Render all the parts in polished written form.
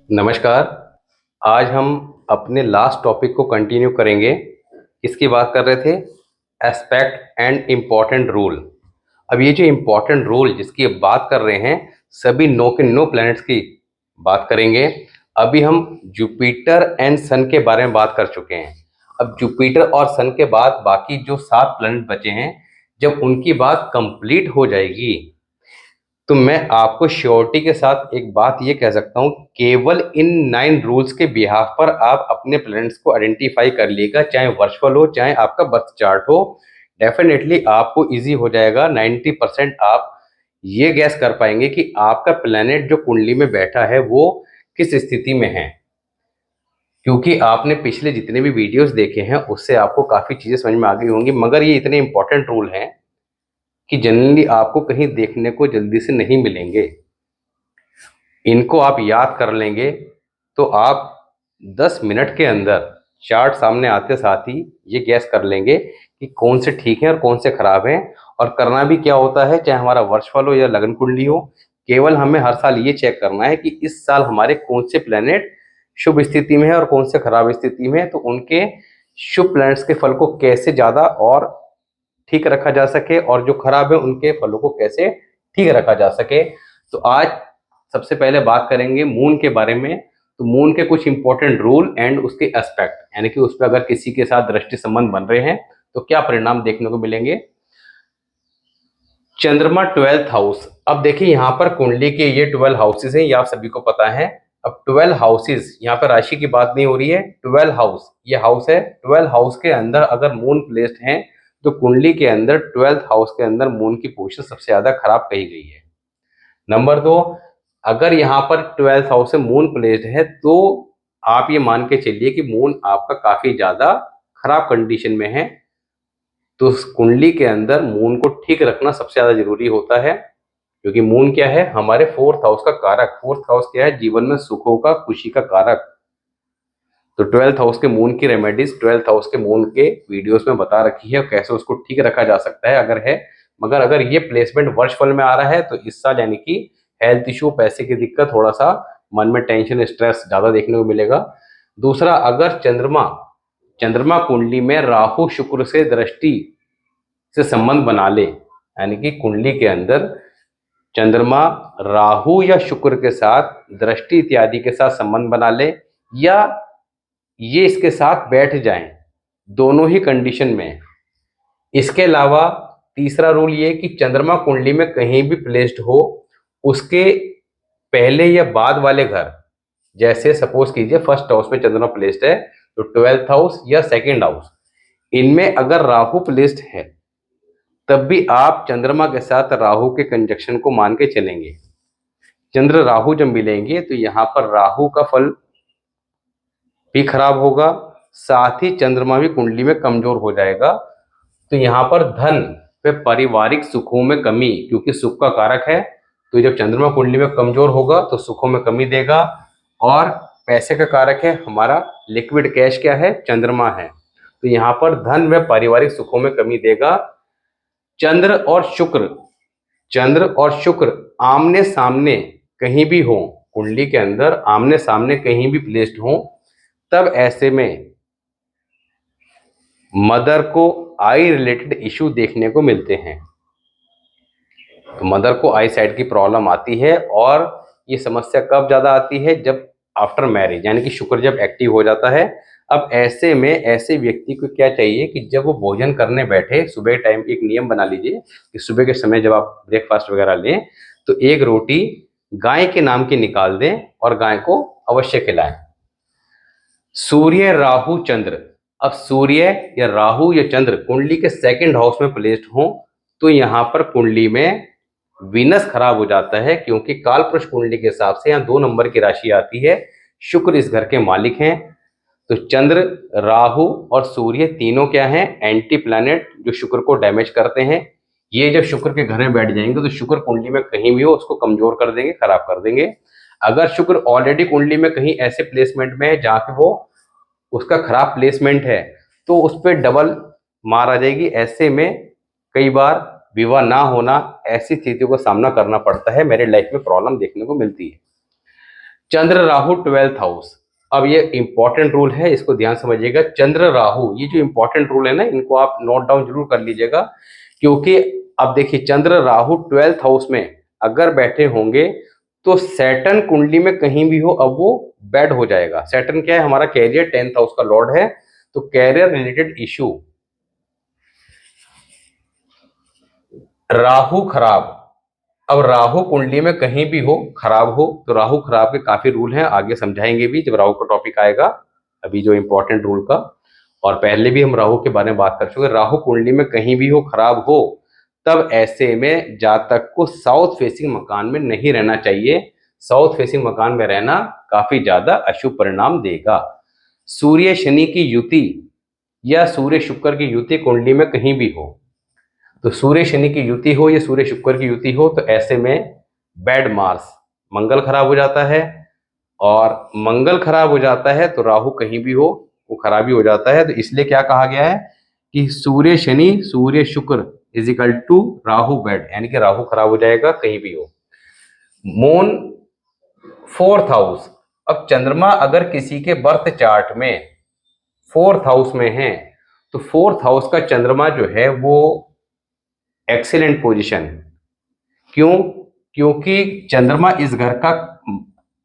नमस्कार। आज हम अपने लास्ट टॉपिक को कंटिन्यू करेंगे। इसकी बात कर रहे थे एस्पेक्ट एंड इम्पॉर्टेंट रूल। अब ये जो इम्पॉर्टेंट रूल जिसकी अब बात कर रहे हैं, सभी नो के नो प्लैनेट्स की बात करेंगे। अभी हम जुपिटर एंड सन के बारे में बात कर चुके हैं। अब जुपिटर और सन के बाद बाकी जो 7 प्लैनेट बचे हैं, जब उनकी बात कंप्लीट हो जाएगी तो मैं आपको श्योरिटी के साथ एक बात ये कह सकता हूँ, केवल इन 9 रूल्स के बिहाफ पर आप अपने प्लैनेट्स को आइडेंटिफाई कर लीजिएगा, चाहे वर्चुअल हो चाहे आपका बर्थ चार्ट हो। डेफिनेटली आपको इजी हो जाएगा। 90% आप ये गैस कर पाएंगे कि आपका प्लैनेट जो कुंडली में बैठा है वो किस स्थिति में है, क्योंकि आपने पिछले जितने भी वीडियोस देखे हैं उससे आपको काफ़ी चीज़ें समझ में आ गई होंगी। मगर ये इतने इंपॉर्टेंट रूल हैं कि जनरली आपको कहीं देखने को जल्दी से नहीं मिलेंगे। इनको आप याद कर लेंगे तो आप 10 मिनट के अंदर चार्ट सामने आते साथ ही ये गैस कर लेंगे कि कौन से ठीक हैं और कौन से खराब हैं। और करना भी क्या होता है, चाहे हमारा वर्षफल हो या लगन कुंडली हो, केवल हमें हर साल ये चेक करना है कि इस साल हमारे कौन से प्लैनेट शुभ स्थिति में है और कौन से खराब स्थिति में है, तो उनके शुभ प्लैनेट्स के फल को कैसे ज़्यादा और ठीक रखा जा सके और जो खराब है उनके फलों को कैसे ठीक रखा जा सके। तो आज सबसे पहले बात करेंगे मून के बारे में। तो मून के कुछ इंपॉर्टेंट रूल एंड उसके एस्पेक्ट, यानी कि उस पर अगर किसी के साथ दृष्टि संबंध बन रहे हैं तो क्या परिणाम देखने को मिलेंगे। चंद्रमा 12th हाउस। अब देखिए यहाँ पर कुंडली के ये 12 हाउसेस हैं, ये आप सभी को पता है। अब 12 हाउसेस, यहाँ पर राशि की बात नहीं हो रही है, 12 हाउस ये हाउस है। 12 हाउस के अंदर अगर मून प्लेस्ड है तो कुंडली के अंदर 12th हाउस के अंदर मून की पोजीशन सबसे ज्यादा खराब कही गई है। नंबर 2, अगर यहाँ पर 12th हाउस से मून प्लेस्ड है तो आप ये मान के चलिए कि मून आपका काफी ज्यादा खराब कंडीशन में है। तो उस कुंडली के अंदर मून को ठीक रखना सबसे ज्यादा जरूरी होता है, क्योंकि मून क्या है, हमारे 4th हाउस का कारक। 4th हाउस क्या है, जीवन में सुखों का, खुशी का कारक। तो 12th हाउस के मून की रेमेडीज 12th हाउस के मून के वीडियोस में बता रखी है, कैसे उसको ठीक रखा जा सकता है अगर है। मगर अगर ये प्लेसमेंट वर्षफल में आ रहा है तो इस साल यानी कि हेल्थ इशू, पैसे की दिक्कत, थोड़ा सा मन में टेंशन, स्ट्रेस ज्यादा देखने को मिलेगा। दूसरा, अगर चंद्रमा चंद्रमा कुंडली में राहु शुक्र से दृष्टि से संबंध बना ले, यानी कि कुंडली के अंदर चंद्रमा राहु या शुक्र के साथ दृष्टि इत्यादि के साथ संबंध बना ले, या ये इसके साथ बैठ जाएं, दोनों ही कंडीशन में। इसके अलावा तीसरा रूल ये कि चंद्रमा कुंडली में कहीं भी प्लेस्ड हो, उसके पहले या बाद वाले घर, जैसे सपोज कीजिए फर्स्ट हाउस में चंद्रमा प्लेस्ड है तो 12th हाउस या सेकेंड हाउस, इनमें अगर राहु प्लेस्ड है तब भी आप चंद्रमा के साथ राहु के कंजक्शन को मान के चलेंगे। चंद्र राहु जब मिलेंगे तो यहाँ पर राहु का फल भी खराब होगा, साथ ही चंद्रमा भी कुंडली में कमजोर हो जाएगा। तो यहाँ पर धन व पारिवारिक सुखों में कमी, क्योंकि सुख का कारक है, तो जब चंद्रमा कुंडली में कमजोर होगा तो सुखों में कमी देगा। और पैसे का कारक है हमारा लिक्विड कैश, क्या है, चंद्रमा है, तो यहाँ पर धन व पारिवारिक सुखों में कमी देगा। चंद्र और शुक्र आमने सामने कहीं भी हो, कुंडली के अंदर आमने सामने कहीं भी प्लेस्ड हो, तब ऐसे में मदर को आई रिलेटेड इश्यू देखने को मिलते हैं। तो मदर को आई साइड की प्रॉब्लम आती है, और ये समस्या कब ज्यादा आती है, जब आफ्टर मैरिज, यानी कि शुक्र जब एक्टिव हो जाता है। अब ऐसे में ऐसे व्यक्ति को क्या चाहिए कि जब वो भोजन करने बैठे, सुबह टाइम एक नियम बना लीजिए कि सुबह के समय जब आप ब्रेकफास्ट वगैरह लें तो एक रोटी गाय के नाम की निकाल दें और गाय को अवश्य खिलाएं। सूर्य राहु चंद्र। अब सूर्य या राहु या चंद्र कुंडली के सेकंड हाउस में प्लेस्ड हो तो यहाँ पर कुंडली में वीनस खराब हो जाता है, क्योंकि कालपुरुष कुंडली के हिसाब से यहाँ 2 नंबर की राशि आती है। शुक्र इस घर के मालिक हैं, तो चंद्र, राहु और सूर्य तीनों क्या हैं, एंटी प्लैनेट, जो शुक्र को डैमेज करते हैं। ये जब शुक्र के घर में बैठ जाएंगे तो शुक्र कुंडली में कहीं भी हो उसको कमजोर कर देंगे, खराब कर देंगे। अगर शुक्र ऑलरेडी कुंडली में कहीं ऐसे प्लेसमेंट में है जहाँ पे वो उसका खराब प्लेसमेंट है तो उस पर डबल मार आ जाएगी। ऐसे में कई बार विवाह ना होना, ऐसी स्थितियों का सामना करना पड़ता है, मेरे लाइफ में प्रॉब्लम देखने को मिलती है। चंद्र राहु 12th हाउस। अब ये इंपॉर्टेंट रूल है, इसको ध्यान समझिएगा। चंद्र राहु, ये जो इंपॉर्टेंट रूल है ना, इनको आप नोट डाउन जरूर कर लीजिएगा, क्योंकि अब देखिए चंद्र राहु 12th हाउस में अगर बैठे होंगे तो सैटर्न कुंडली में कहीं भी हो, अब वो बैड हो जाएगा। सैटर्न क्या है? हमारा कैरियर 10th हाउस का लॉर्ड है, तो कैरियर रिलेटेड इश्यू, राहु खराब। अब राहु कुंडली में कहीं भी हो, खराब हो, तो राहु खराब के काफी रूल हैं, आगे समझाएंगे भी जब राहु का टॉपिक आएगा, अभी जो इंपॉर्टेंट रूल का। और पहले भी हम राहु के बारे में बात कर चुके। राहु कुंडली में कहीं भी हो, खराब हो, तब ऐसे में जातक को साउथ फेसिंग मकान में नहीं रहना चाहिए। साउथ फेसिंग मकान में रहना काफी ज्यादा अशुभ परिणाम देगा। सूर्य शनि की युति या सूर्य शुक्र की युति कुंडली में कहीं भी हो, तो सूर्य शनि की युति हो या सूर्य शुक्र की युति हो, तो ऐसे में बैड मार्स, मंगल खराब हो जाता है। और मंगल खराब हो जाता है तो राहु कहीं भी हो वो खराबी हो जाता है। तो इसलिए क्या कहा गया है कि सूर्य Shani Surya Shukra is equal to Rahu bad, यानी कि राहु खराब हो जाएगा कहीं भी हो। Moon 4th house. अब चंद्रमा अगर किसी के बर्थ चार्ट में 4th हाउस में है, तो 4th हाउस का चंद्रमा जो है वो एक्सीलेंट पोजीशन। क्यों? क्योंकि चंद्रमा इस घर का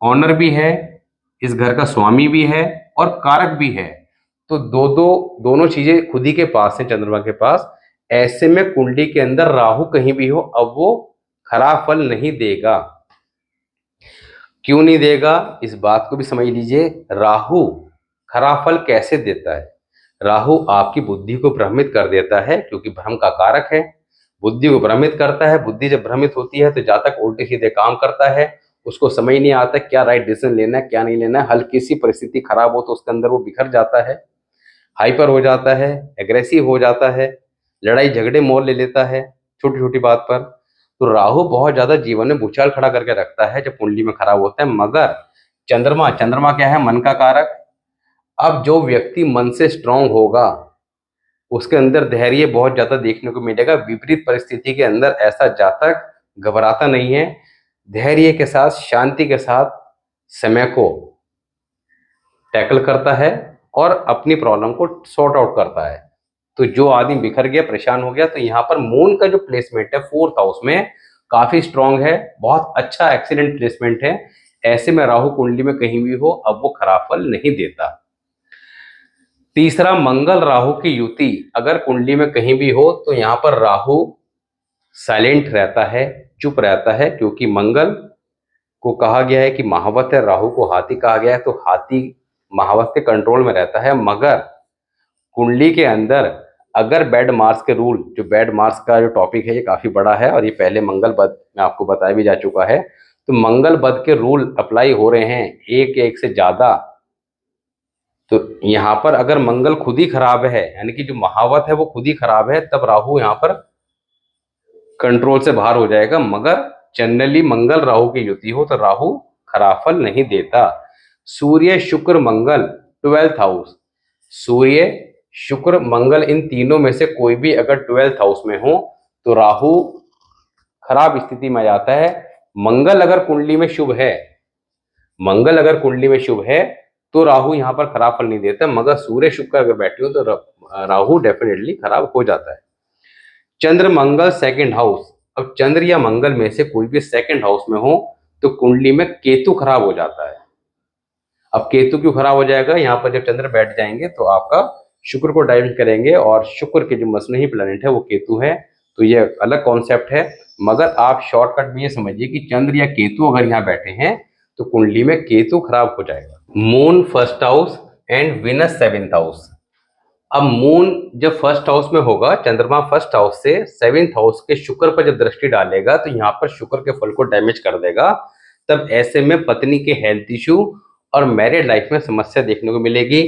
ऑनर भी है, इस घर का स्वामी भी है और कारक भी है। तो दोनों चीजें खुद ही के पास है चंद्रमा के पास। ऐसे में कुंडली के अंदर राहु कहीं भी हो, अब वो खराब फल नहीं देगा। क्यों नहीं देगा, इस बात को भी समझ लीजिए। राहु खराब फल कैसे देता है? राहु आपकी बुद्धि को भ्रमित कर देता है, क्योंकि भ्रम का कारक है, बुद्धि को भ्रमित करता है। बुद्धि जब भ्रमित होती है तो जातक उल्टे सीधे काम करता है, उसको समझ नहीं आता क्या राइट डिसीजन लेना है क्या नहीं लेना है। हल्की सी परिस्थिति खराब हो तो उसके अंदर वो बिखर जाता है, हाइपर हो जाता है, एग्रेसिव हो जाता है, लड़ाई झगड़े मोल ले लेता है छोटी छोटी बात पर। तो राहु बहुत ज्यादा जीवन में भूचाल खड़ा करके रखता है जब कुंडली में खराब होता है। मगर चंद्रमा क्या है? मन का कारक। अब जो व्यक्ति मन से स्ट्रांग होगा उसके अंदर धैर्य बहुत ज्यादा देखने को मिलेगा। विपरीत परिस्थिति के अंदर ऐसा जातक घबराता नहीं है, धैर्य के साथ शांति के साथ समय को टैकल करता है और अपनी प्रॉब्लम को सॉर्ट आउट करता है। तो जो आदमी बिखर गया, परेशान हो गया, तो यहाँ पर मून का जो प्लेसमेंट है 4th हाउस में काफी स्ट्रांग है, बहुत अच्छा एक्सीलेंट प्लेसमेंट है। ऐसे में राहु कुंडली में कहीं भी हो, अब वो खराब फल नहीं देता। तीसरा, मंगल राहु की युति अगर कुंडली में कहीं भी हो, तो यहाँ पर राहु साइलेंट रहता है, चुप रहता है, क्योंकि मंगल को कहा गया है कि महावत है, राहु को हाथी कहा गया है, तो हाथी महावत के कंट्रोल में रहता है। मगर कुंडली के अंदर अगर बैड मार्स के रूल, जो बैड मार्स का जो टॉपिक है ये काफी बड़ा है और ये पहले मंगल बद में आपको बताया भी जा चुका है। तो मंगल बद के रूल अप्लाई हो रहे हैं एक से ज्यादा। तो यहाँ पर अगर मंगल खुद ही खराब है, यानी कि जो महावत है वो खुद ही खराब है, तब राहु यहाँ पर कंट्रोल से बाहर हो जाएगा। मगर जनरली मंगल राहु की युति हो तो राहु खराब फल नहीं देता। सूर्य शुक्र मंगल 12th हाउस, सूर्य शुक्र मंगल इन तीनों में से कोई भी अगर 12th हाउस में हो तो राहु खराब स्थिति में जाता है। मंगल अगर कुंडली में शुभ है, मंगल अगर कुंडली में शुभ है तो राहु यहाँ पर खराब फल नहीं देता। मगर सूर्य शुक्र अगर बैठे हो तो राहु डेफिनेटली खराब हो जाता है। चंद्र मंगल 2nd हाउस। अब चंद्र या मंगल में से कोई भी 2nd हाउस में हो तो कुंडली में केतु खराब हो जाता है। अब केतु क्यों खराब हो जाएगा? यहाँ पर जब चंद्र बैठ जाएंगे तो आपका शुक्र को डायरेक्ट करेंगे, और शुक्र के जो मसनही प्लैनेट है वो केतु है, तो ये अलग कॉन्सेप्ट है। मगर आप शॉर्टकट में ये समझिए कि चंद्र या केतु अगर यहाँ बैठे हैं तो कुंडली में केतु खराब हो जाएगा। Moon 1st house and Venus 7th house. अब मून जब 1st हाउस में होगा, चंद्रमा 1st हाउस से 7th हाउस के शुक्र पर जब दृष्टि डालेगा तो यहाँ पर शुक्र के फल को डैमेज कर देगा। तब ऐसे में पत्नी के हेल्थ इश्यू और मैरिड लाइफ में समस्या देखने को मिलेगी।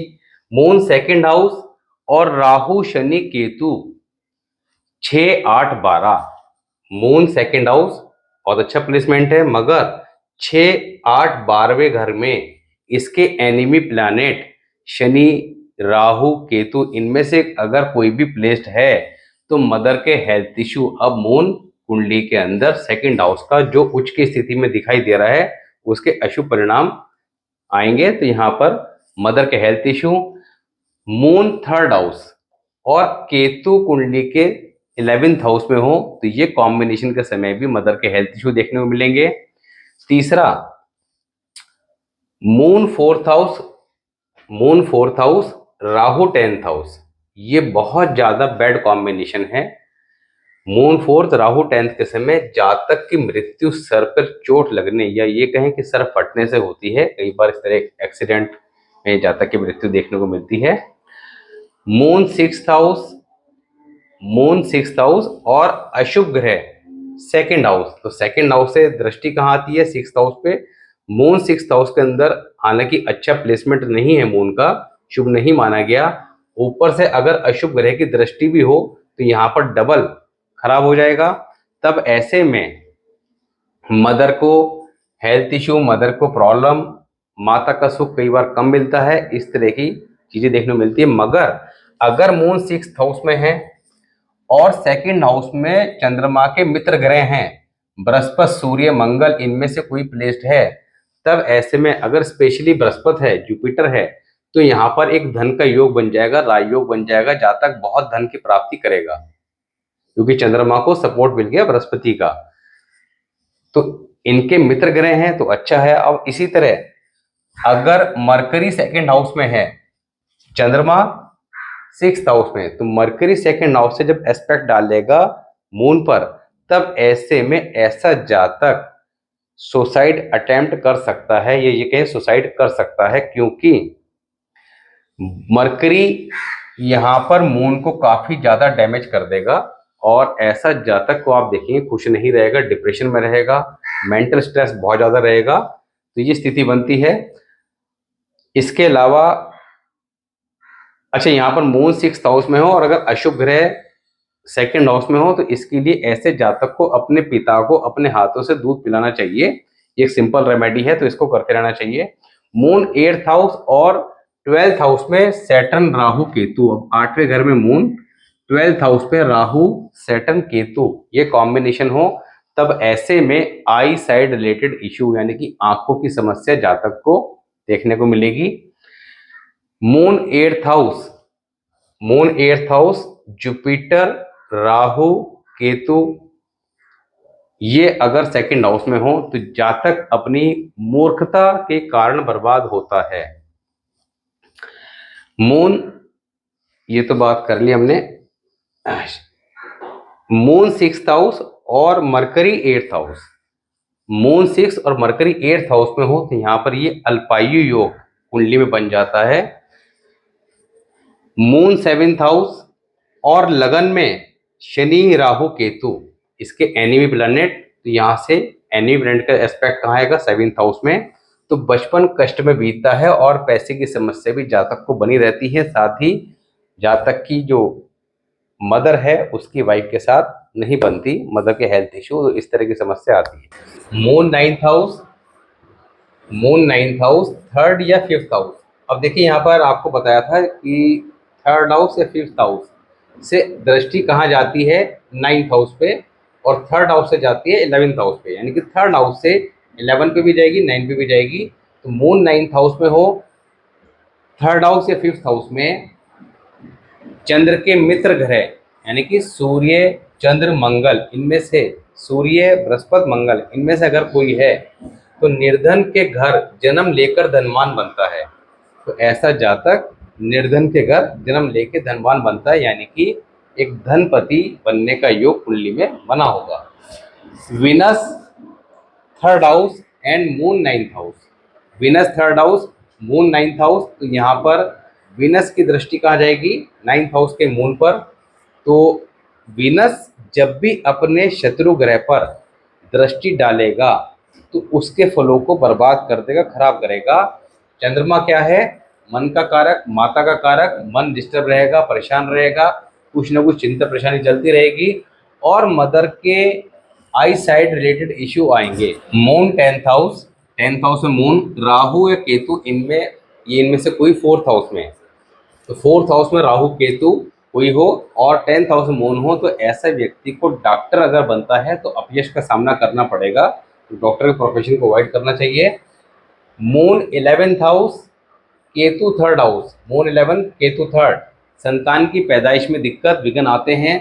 मून 2nd हाउस और Rahu Shani Ketu 6, 8, 12। Moon 2nd house बहुत अच्छा प्लेसमेंट है, मगर 6, 8, 12वें घर में इसके एनिमी प्लैनेट शनि राहु केतु, इनमें से अगर कोई भी प्लेस्ड है तो मदर के हेल्थ इश्यू। अब मून कुंडली के अंदर 2nd हाउस का जो उच्च की स्थिति में दिखाई दे रहा है उसके अशुभ परिणाम आएंगे तो यहाँ पर मदर के health issue, moon third house और केतु कुंडली के 11th हाउस में हो तो ये कॉम्बिनेशन के समय भी मदर के हेल्थ इश्यू देखने को मिलेंगे। तीसरा, moon fourth house Rahu 10th house, ये बहुत ज्यादा बैड कॉम्बिनेशन है। मून फोर्थ राहु 10th के समय जातक की मृत्यु सर पर चोट लगने या ये कहें कि सर फटने से होती है। कई बार इस तरह एक्सीडेंट में जातक की मृत्यु देखने को मिलती है। मून सिक्स्थ हाउस और अशुभ ग्रह सेकंड हाउस, तो सेकंड हाउस से दृष्टि कहाँ आती है? सिक्स्थ हाउस पे। मून सिक्स्थ हाउस के अंदर हालांकि अच्छा प्लेसमेंट नहीं है, मून का शुभ नहीं माना गया, ऊपर से अगर अशुभ ग्रह की दृष्टि भी हो तो यहाँ पर डबल खराब हो जाएगा। तब ऐसे में मदर को हेल्थ इश्यू, मदर को प्रॉब्लम, माता का सुख कई बार कम मिलता है, इस तरह की चीजें देखने को मिलती है। मगर अगर मून सिक्स्थ हाउस में है और सेकंड हाउस में चंद्रमा के मित्र ग्रह हैं, बृहस्पति, सूर्य, मंगल, इनमें से कोई प्लेस्ड है, तब ऐसे में अगर स्पेशली बृहस्पति है, जुपिटर है, तो यहाँ पर एक धन का योग बन जाएगा, राजयोग बन जाएगा, जातक बहुत धन की प्राप्ति करेगा क्योंकि चंद्रमा को सपोर्ट मिल गया बृहस्पति का। तो इनके मित्र ग्रह हैं तो अच्छा है। अब इसी तरह अगर मरकरी सेकंड हाउस में है, चंद्रमा सिक्स्थ हाउस में, तो मरकरी सेकंड हाउस से जब एस्पेक्ट डालेगा मून पर, तब ऐसे में ऐसा जातक सुसाइड अटेम्प्ट कर सकता है, ये कहें सुसाइड कर सकता है, क्योंकि मरकरी यहां पर मून को काफी ज्यादा डैमेज कर देगा और ऐसा जातक को आप देखेंगे खुश नहीं रहेगा, डिप्रेशन में रहेगा, मेंटल स्ट्रेस बहुत ज्यादा रहेगा, तो ये स्थिति बनती है। इसके अलावा अच्छा, यहाँ पर मून सिक्स्थ हाउस में हो और अगर अशुभ ग्रह सेकंड हाउस में हो तो इसके लिए ऐसे जातक को अपने पिता को अपने हाथों से दूध पिलाना चाहिए। ये एक सिंपल रेमेडी है, तो इसको करते रहना चाहिए। मून 8th हाउस और 12th हाउस में सैटर्न, राहु, केतु, अब 8वें घर में मून, 12th हाउस पे राहु, सैटर्न, केतु, ये कॉम्बिनेशन हो, तब ऐसे में आई साइड रिलेटेड इश्यू यानी कि आंखों की समस्या जातक को देखने को मिलेगी। Moon 8th house Jupiter, Rahu, Ketu, ये अगर सेकंड हाउस में हो तो जातक अपनी मूर्खता के कारण बर्बाद होता है। मून, ये तो बात कर ली हमने। मून सिक्स्थ हाउस और मरकरी 8th हाउस, मून 6 और मरकरी 8th हाउस में हो तो यहां पर ये अल्पायु योग कुंडली में बन जाता है। मून 7th हाउस और लगन में शनि, राहु, केतु, इसके एनिमी प्लैनेट, तो यहाँ से एनिमी प्लैनेट का एस्पेक्ट कहाँ आएगा? 7th हाउस में। तो बचपन कष्ट में बीतता है और पैसे की समस्या भी जातक को बनी रहती है, साथ ही जातक की जो मदर है उसकी वाइफ के साथ नहीं बनती, मदर के हेल्थ इश्यू, तो इस तरह की समस्या आती है। मून 9th हाउस, थर्ड या 5th हाउस। अब देखिए यहाँ पर आपको बताया था कि थर्ड हाउस या 5th हाउस से दृष्टि कहाँ जाती है? 9th हाउस पे, और थर्ड हाउस से जाती है 11th हाउस पे, यानी कि थर्ड हाउस से 11 पे भी जाएगी, 9 पे भी जाएगी। तो मून 9th हाउस में हो, थर्ड हाउस या 5th हाउस में चंद्र के मित्र ग्रह यानी कि सूर्य, चंद्र, मंगल, इनमें से सूर्य, बृहस्पति, मंगल, इनमें से अगर कोई है तो निर्धन के घर जन्म लेकर धनवान बनता है। तो ऐसा जातक निर्धन के घर जन्म लेकर धनवान बनता है, यानी कि एक धनपति बनने का योग कुंडली में बना होगा। Venus third house and moon 9th house, Venus third house, moon 9th house, तो यहाँ पर विनस की दृष्टि कहाँ जाएगी? 9th हाउस के मून पर। तो विनस जब भी अपने शत्रु ग्रह पर दृष्टि डालेगा तो उसके फलों को बर्बाद कर देगा, खराब करेगा। चंद्रमा क्या है? मन का कारक, माता का कारक, मन डिस्टर्ब रहेगा, परेशान रहेगा, कुछ ना कुछ चिंता परेशानी चलती रहेगी और मदर के आई साइड रिलेटेड इश्यू आएंगे। मून 10th हाउस में मून, राहु या केतु, इनमें से कोई 4th हाउस में, तो 4th हाउस में राहु, केतु कोई हो और 10th हाउस में मून हो, तो ऐसा व्यक्ति को डॉक्टर अगर बनता है तो अपयश का सामना करना पड़ेगा, तो डॉक्टर के प्रोफेशन को अवॉइड करना चाहिए। Moon 11th house, Ketu 3rd house. Moon 11 Ketu 3rd, संतान की पैदाइश में दिक्कत विघ्न आते हैं।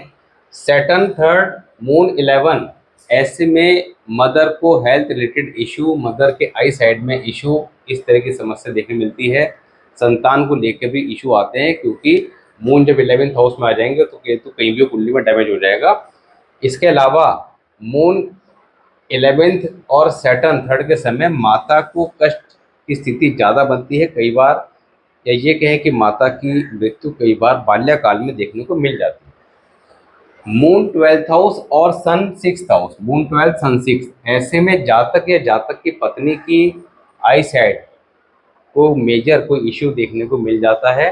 सैटर्न 3rd मून 11, ऐसे में मदर को हेल्थ रिलेटेड इशू, मदर के आई साइड में इशू, इस तरह की समस्या देखने मिलती है। संतान को लेकर भी इशू आते हैं, क्योंकि मून जब 11th हाउस में आ जाएंगे तो केतु कहीं भी कुंडली में डैमेज हो जाएगा। इसके अलावा मून 11th और सैटर्न 3rd के समय माता को कष्ट की स्थिति ज़्यादा बनती है कई बार, या ये कहें कि माता की मृत्यु कई बार बाल्यकाल में देखने को मिल जाती है। मून 12th हाउस और सन 6th हाउस, मून 12 सन 6, ऐसे में जातक या जातक की पत्नी की आई साइड को मेजर कोई इश्यू देखने को मिल जाता है।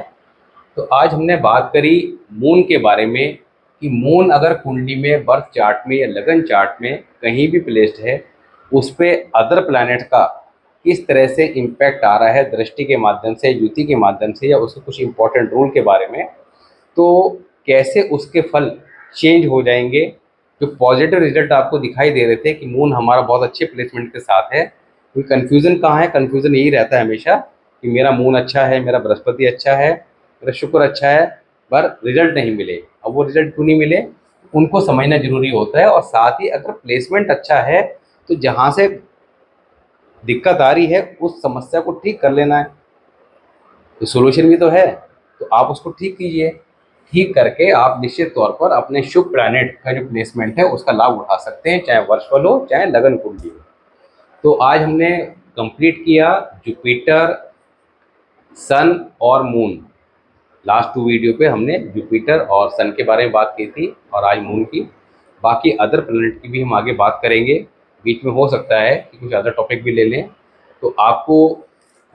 तो आज हमने बात करी मून के बारे में कि मून अगर कुंडली में बर्थ चार्ट में या लगन चार्ट में कहीं भी प्लेस्ड है, उस पे अदर प्लैनेट का किस तरह से इम्पैक्ट आ रहा है, दृष्टि के माध्यम से, युति के माध्यम से, या उसके कुछ इंपॉर्टेंट रूल के बारे में, तो कैसे उसके फल चेंज हो जाएंगे। जो पॉजिटिव रिजल्ट आपको दिखाई दे रहे थे कि मून हमारा बहुत अच्छे प्लेसमेंट के साथ है, कोई कन्फ्यूज़न कहाँ है? कन्फ्यूज़न यही रहता है हमेशा कि मेरा मून अच्छा है, मेरा बृहस्पति अच्छा है, मेरा शुक्र अच्छा है, पर रिजल्ट नहीं मिले। अब वो रिजल्ट क्यों नहीं मिले, उनको समझना जरूरी होता है। और साथ ही अगर प्लेसमेंट अच्छा है तो जहाँ से दिक्कत आ रही है उस समस्या को ठीक कर लेना है, तो सोल्यूशन भी तो है, तो आप उसको ठीक कीजिए। ठीक करके आप निश्चित तौर पर अपने शुभ प्लैनेट का जो प्लेसमेंट है उसका लाभ उठा सकते हैं, चाहे वर्षफल हो चाहे लगन कुंडली हो। तो आज हमने कंप्लीट किया जुपिटर, सन और मून। लास्ट 2 वीडियो पे हमने जुपिटर और सन के बारे में बात की थी, और आज मून की। बाकी अदर प्लैनेट की भी हम आगे बात करेंगे, बीच में हो सकता है कि कुछ अदर टॉपिक भी ले लें। तो आपको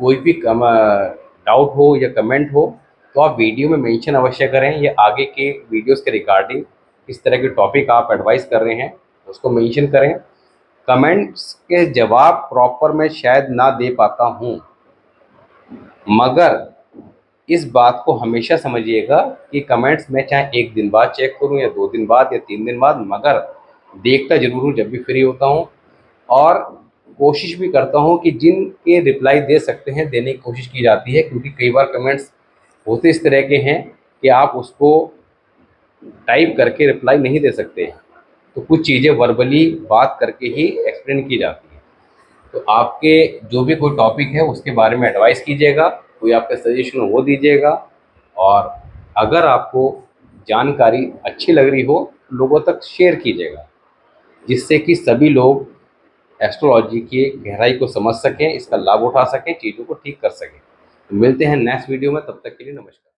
कोई भी डाउट हो या कमेंट हो तो आप वीडियो में मेंशन अवश्य करें, या आगे के वीडियोस के रिगार्डिंग इस तरह के टॉपिक आप एडवाइस कर रहे हैं उसको मेंशन करें। कमेंट्स के जवाब प्रॉपर मैं शायद ना दे पाता हूँ, मगर इस बात को हमेशा समझिएगा कि कमेंट्स मैं चाहे 1 दिन बाद चेक करूं या 2 दिन बाद या 3 दिन बाद, मगर देखता ज़रूर हूँ जब भी फ्री होता हूँ। और कोशिश भी करता हूँ कि जिनके रिप्लाई दे सकते हैं देने की कोशिश की जाती है, क्योंकि कई बार कमेंट्स होते इस तरह के हैं कि आप उसको टाइप करके रिप्लाई नहीं दे सकते हैं, तो कुछ चीज़ें वर्बली बात करके ही एक्सप्लेन की जाती है। तो आपके जो भी कोई टॉपिक है उसके बारे में एडवाइस कीजिएगा, कोई आपका सजेशन हो वो दीजिएगा। और अगर आपको जानकारी अच्छी लग रही हो लोगों तक शेयर कीजिएगा, जिससे कि सभी लोग एस्ट्रोलॉजी की गहराई को समझ सकें, इसका लाभ उठा सकें, चीज़ों को ठीक कर सकें। तो मिलते हैं नेक्स्ट वीडियो में, तब तक के लिए नमस्कार।